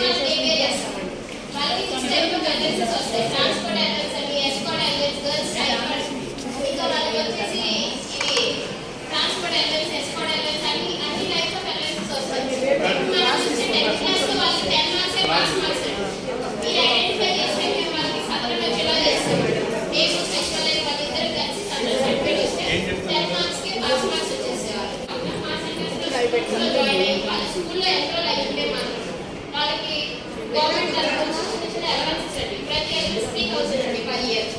మనం take care చేస్తామండి. వాళ్ళకి 6 టైప్ ఆఫ్ అలవెన్సెస్ వస్తాయి. ట్రాన్స్పోర్ట్ అలవెన్స్ అని, ఎస్కార్ట్ అలవెన్స్, గర్ల్స్ స్టైపెండ్, ఇంకా వాళ్ళకి వచ్చేసి ఇవి ట్రాన్స్పోర్ట్ అలవెన్స్, ఎస్కార్ట్ అలవెన్స్ అన్ని టైప్స్ ఆఫ్ అలవెన్సెస్ వస్తాయి. మనం ఇచ్చే 10th క్లాస్ లో వాళ్ళకి 10 మార్క్స్ పాస్ మార్క్స్ మీరు ఐడెంటిఫై చేస్తే మేము వాళ్ళకి సదరం వచ్చేలా చేస్తామండి. మేము స్పెషల్ అయిన వాళ్ళిద్దరు కలిసి సదరం సర్టిఫికేట్ ఇస్తే 10 మార్క్స్ కి పాస్ మార్క్స్ వచ్చేసేవాళ్ళు. మా సెంటర్స్ లో జాయిన్ అయ్యి వాళ్ళ స్కూల్లో ఎన్రోల్ అయ్యి ఉంటే మాత్రం వాళ్ళకి గవర్నమెంట్ తరఫున చిన్న అలవెన్సెస్ అండి. ప్రతి అలవెన్స్ 3000 అండి పర్ ఇయర్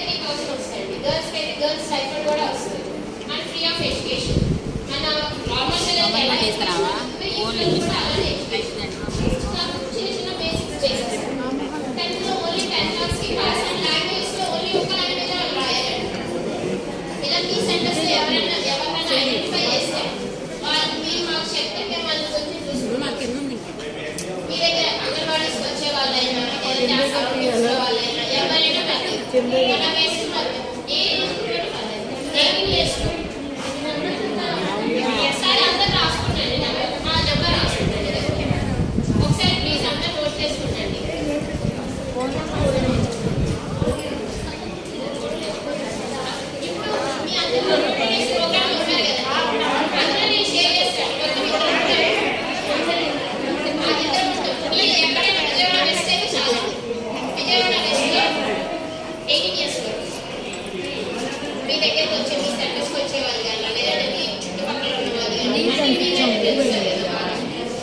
3000 వస్తాయండి. గర్ల్స్ కి అయితే గర్ల్స్ స్టైపెండ్ కూడా వస్తుంది. And free of education. మన నార్మల్ పిల్లలకి తీసుకురావా ఓన్లీ కూడా అలానే ఎడ్యుకేషన్ చిన్న చిన్న బేసిక్స్ చేసేస్తాం. 10th లో ఓన్లీ 10 మార్క్స్ కి పాస్ అండ్ లాంగ్వేజ్ లో ఓన్లీ ఒక లాంగ్వేజ్ వాళ్ళు రాయాలండి. ఇలా మీ సెంటర్స్ లో ఎవరైనా ఐడెంటిఫై చేస్తే వాళ్ళు మీరు మాకు చెప్తే మేము వాళ్ళు కొంచెం చూసుకుంటాం. మీ దగ్గర అంగన్వాడీస్కి వచ్చే వాళ్ళైనా లేదంటే వాళ్ళైనా ఎవరైనా ఎలా వేస్తున్నారు ఏమి చేస్తున్నారు ఒకసారి అందరు రాసుకుంటండి. మా నెంబర్ రాసుకుంటండి. ఒకసారి ప్లీజ్ అందరు నోట్ చేసుకుంటండి. ఇప్పుడు మీ అందరూ ప్రోగ్రామ్ ఉన్నారు కదా, అందరూ నేను షేర్ చేస్తాను. మీరు ఎక్కడైనా విజయవాడ వెస్ట్ అయితే చాలా విజయవాడ వెస్ట్ 18 years మీ దగ్గరకు వచ్చే మీ సెంటర్స్కి వచ్చే వాళ్ళు కానీ లేదంటే మీ చుట్టుపక్కల ఉన్న వాళ్ళు కానీ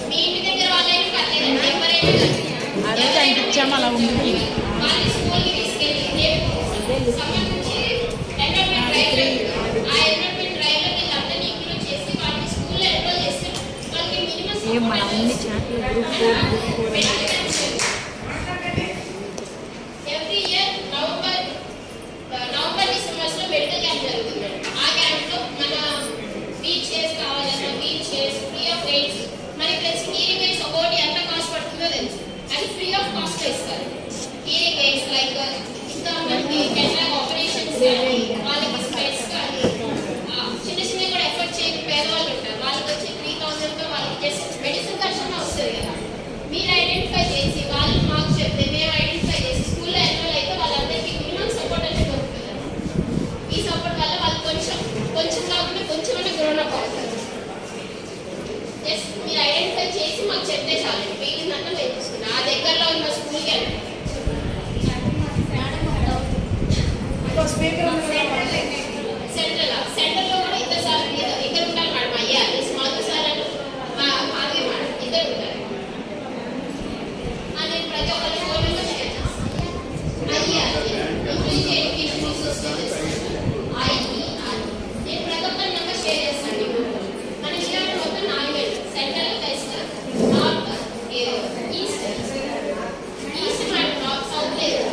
మీ ఇంటి దగ్గర వాళ్ళైనా పర్లేదండి. ఎవరైనా వాళ్ళ స్కూల్కి తీసుకెళ్ళి సంబంధించి ఎన్రోల్మెంట్ డ్రైవ్ ఆ ఎన్రోల్మెంట్ డ్రైవ్లో వీళ్ళందరినీ ఇంక్లూడ్ చేసి వాళ్ళని స్కూల్లో ఎన్రోల్ చేస్తే వాళ్ళకి minimum every year November Decembers లో మెడికల్ క్యాంప్ జరుగుతుందండి. ఆ క్యాంప్ లో మన వీల్ చైర్స్ కావాలన్నా wheelchairs free of aids మనకి తెలిసి హీరింగ్ ఎయిడ్స్ ఒకటి ఎంత కాస్ట్ పడుతుందో తెలుసు. అది ఫ్రీ ఆఫ్ కాస్ట్ ఇస్తారు. హీరింగ్ ఎయిడ్స్ లైక్ ఇంకా మనకి కెటరాక్ట్ ఆపరేషన్స్ కానీ వాళ్ళకి స్పెట్స్ కానీ చిన్న చిన్నవి కూడా ఎఫర్ట్ చేయని పేదవాళ్ళు ఉంటారు. వాళ్ళకి వచ్చి 3000 తో వాళ్ళకి జస్ట్ మెడిసిన్ ఖర్చు వస్తుంది కదా. మీరు ఐడెంటిఫై చేసి వాళ్ళు మాకు చెప్తే మేము ఐడెంటిఫై చేసి స్కూల్లో ఎన్రోల్ అయితే వాళ్ళందరికీ మినిమం సపోర్ట్ అనేది దొరుకుతుంది. ఈ సపోర్ట్ వల్ల వాళ్ళు కొంచెం కాకుండా కొంచెమైనా గ్రోన్ అప్ అవుతారు. జస్ట్ మీరు ఐడెంటిఫై చేసి మాకు చెప్తే చాలండి. మిగిలినంతా మేము చూసుకున్నాం. ఆ దగ్గరలో ఉన్న స్కూల్కి వెళ్ళండి. సెంటర్లో కూడా ఇద్దరు సార్ ఇద్దరు ఉంటారు మేడం. అయ్యా మాధవ్ సార్ అని మాధవి మేడం ఇద్దరు ఉంటారు. నేను ప్రతి ఒక్కరి ఫోన్ నెంబర్ షేర్ చేస్తాను. అయ్యా ఇంగ్లీష్ ఎడ్యుకేషన్ రిసోర్సెస్ నేను ప్రతి ఒక్కరి నెంబర్ షేర్ చేస్తాను. మన విజయవాడ మొత్తం 4 central west north east madam north south లేదు.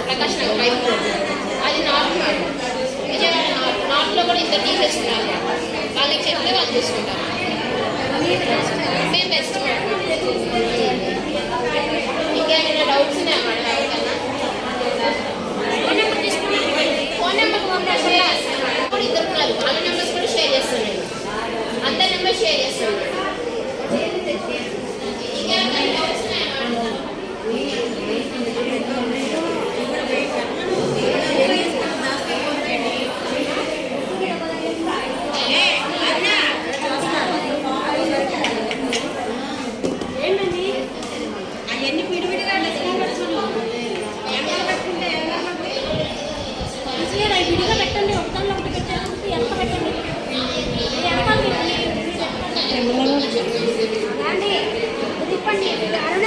ప్రకాష్ నగర్ వైపు అది నార్త్ మాట, విజయవాడ నార్త్లో కూడా ఇద్దరు టీచర్స్ ఉన్నారు, వాళ్ళకి చెప్తే వాళ్ళు చూసుకుంటారు. మేము బెస్ట్ ఇంకేమైనా డౌట్స్ ఉన్నాయా మేడం? ఫోన్ నెంబర్ కూడా ఇద్దరు ఉన్నారు, వాళ్ళ నెంబర్స్ కూడా షేర్ చేస్తున్నాను, అందరి నెంబర్ షేర్ చేస్తున్నాను. ఇంకేమైనా డౌట్స్ ఉన్నాయా మేడం? విడిగా పెట్టండి, ఒకదాన్ని ఒకటి పెట్టాలంటే ఎంత పెట్టండి రండి తిప్పండి అరుణ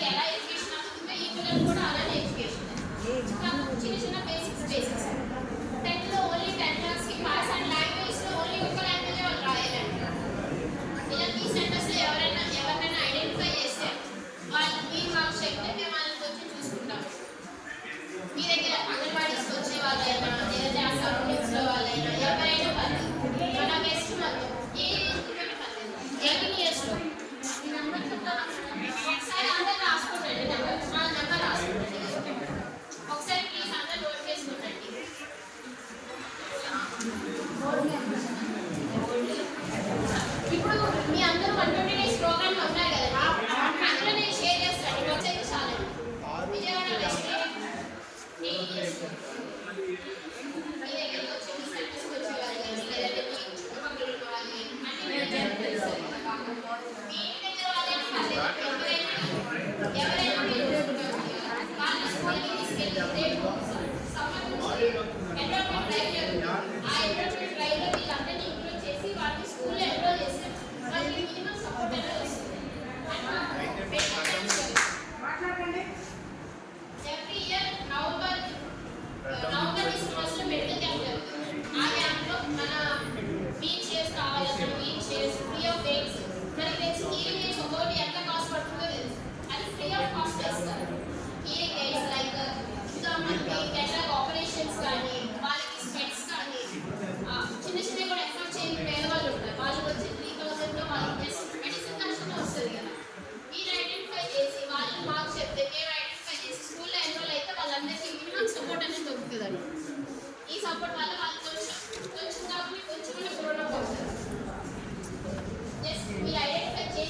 ఎలా ఎడ్యుకేషన్ అవుతుందో ఈ పిల్లలు కూడా అలానే ఎడ్యుకేషన్ చిన్న చిన్న బేసిక్స్ 10లో ఓన్లీ 10 మార్క్స్ కి పాస్ అండ్ లాంగ్వేజ్ లో ఓన్లీ ఒక లాంగ్వేజ్ వాళ్ళు రాయాలండి. ఇలా ఈ సెంటర్స్ లో ఎవరైనా ఐడెంటిఫై చేస్తే వాళ్ళు మీ మార్క్స్ చెప్తే మేము వాళ్ళని వచ్చి చూసుకుంటాం. మీ దగ్గర అంగన్వాడీస్కి వచ్చే వాళ్ళైనా లేదంటే ఆ సరౌండింగ్స్ లో వాళ్ళైనా ఎవరైనా పర్లేదు, మన బెస్ట్ మొత్తం ఏ 18 years లో ఒకసారి అందరూ రాసుకోండి, మా నెంబర్ రాసుకోండి, ఒకసారి ప్లీజ్ అందరూ నోట్ చేసుకోండి. ఇప్పుడు మీ అందరూ 120 days ప్రోగ్రామ్ లో ఉన్నారు కదా, అందులో నేను షేర్ చేస్తాను, వచ్చేది చాలా విజయవాడ వెస్ట్ మీ దగ్గరికి వచ్చి మీ సెంటర్స్కి వచ్చే వాళ్ళు కానీ లేదంటే మీ చుట్టుపక్కల ఉన్న వాళ్ళు అంటే మీ దగ్గర ఎవరైనా మీరు వాళ్ళ స్కూల్కి తీసుకెళ్ళి రేపు సమ్మర్ నుంచి ఎన్రోల్మెంట్ డ్రైవ్ ఆ ఎన్రోల్మెంట్ డ్రైవ్లో వీళ్ళందరినీ ఇంక్లూడ్ చేసి వాళ్ళని స్కూల్లో ఎన్రోల్ చేస్తే వాళ్ళకి మినిమం సపోర్ట్ అనేది వస్తుంది. ఎవ్రీ ఇయర్ నవంబర్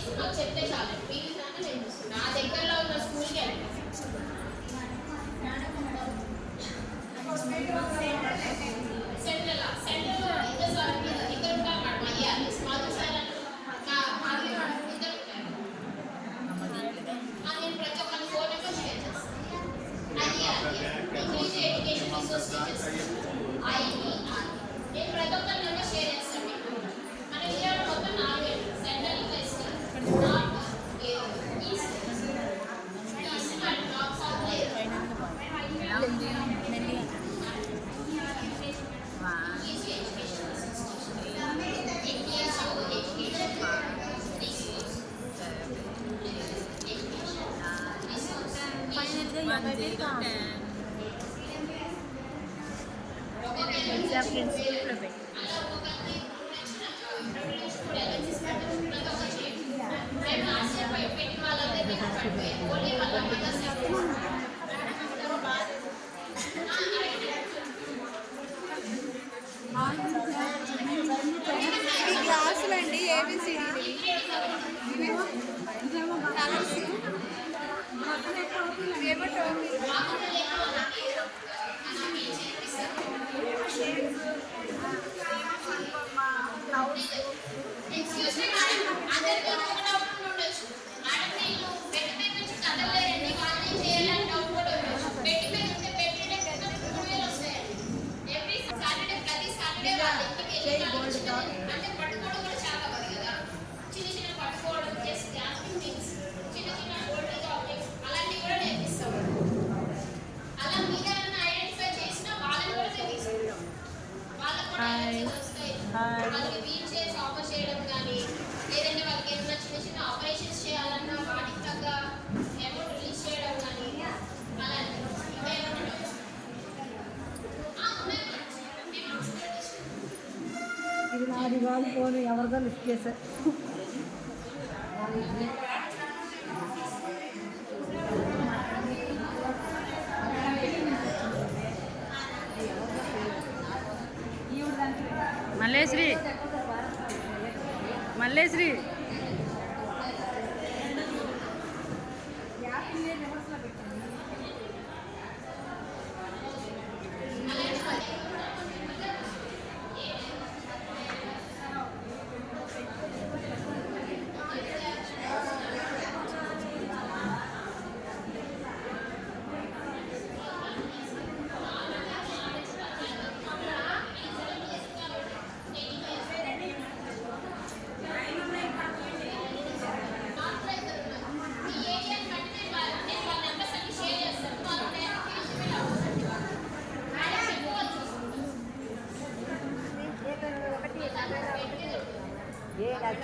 చేసి నాకు చెప్తే చాలు మిగిలినాక నేను చూసుకుంటాను నా దగ్గరలో ఉన్న స్కూల్కి వెళ్తాను సెంట్రల్లో ఇద్దరు సార్ ఇద్దరు ఉంటారు madam అయ్యాలి Madhu sir Madhavi madam ఇద్దరు ఉంటారు నేను ప్రతి ఒక్కరిని 4 నెంబర్స్ షేర్ చేస్తాను English education resource teachers IER నేను ప్రతి ఒక్కరి నెంబర్ షేర్ చేస్తాను మీకు మన విజయవాడ మొత్తం 4 central west north east and north south క్లాసులండి ఏబిసిడి ఎక్స్క్యూజ్ మీ మేడం అందరికీ ఒక డౌట్ ఉండొచ్చు మేడం నేను బెడ్ మీద నుంచి కదలలేరండి వాళ్ళని చేయాలని డౌట్ కూడా ఉండొచ్చు బెడ్ మీద ఉంటే బెడ్ రేట్ 3000 వస్తాయండి ఎవ్రీ సాటర్డే ప్రతి సాటర్డే వాళ్ళ ఇంటికి వెళ్ళి అంటే పట్టుకోవడం కూడా చాలా ఉంది కదా చిన్న చిన్న పట్టుకోవడం జస్ట్ గ్యాపింగ్ థింగ్స్ చిన్న చిన్న ఓల్డేజ్ ఆబ్జెక్ట్స్ అలాంటివి కూడా నేర్పిస్తాం అలా మీరు ఏమైనా ఐడెంటిఫై చేసినా వాళ్ళని కూడా తీసుకుంటాం వాళ్ళకు కూడా వస్తాయి వాళ్ళకి వీల్ చైర్స్ ఆఫర్ చేయడం కానీ లేదంటే వాళ్ళకి ఏమైనా చిన్న చిన్న ఆపరేషన్స్ చేయాలన్నా వాటికి తగ్గ అమౌంట్ రిలీజ్ చేయడం కానీ అలాంటివి ఇది నాది కాదు ఫోన్ ఎవరిదో లిఫ్ట్ చేశారు మల్లేశ్వరి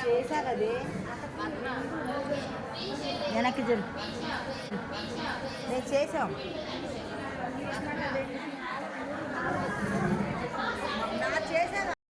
చేశారు అది వెనక్కి జరు నేను చేసాం చేశాను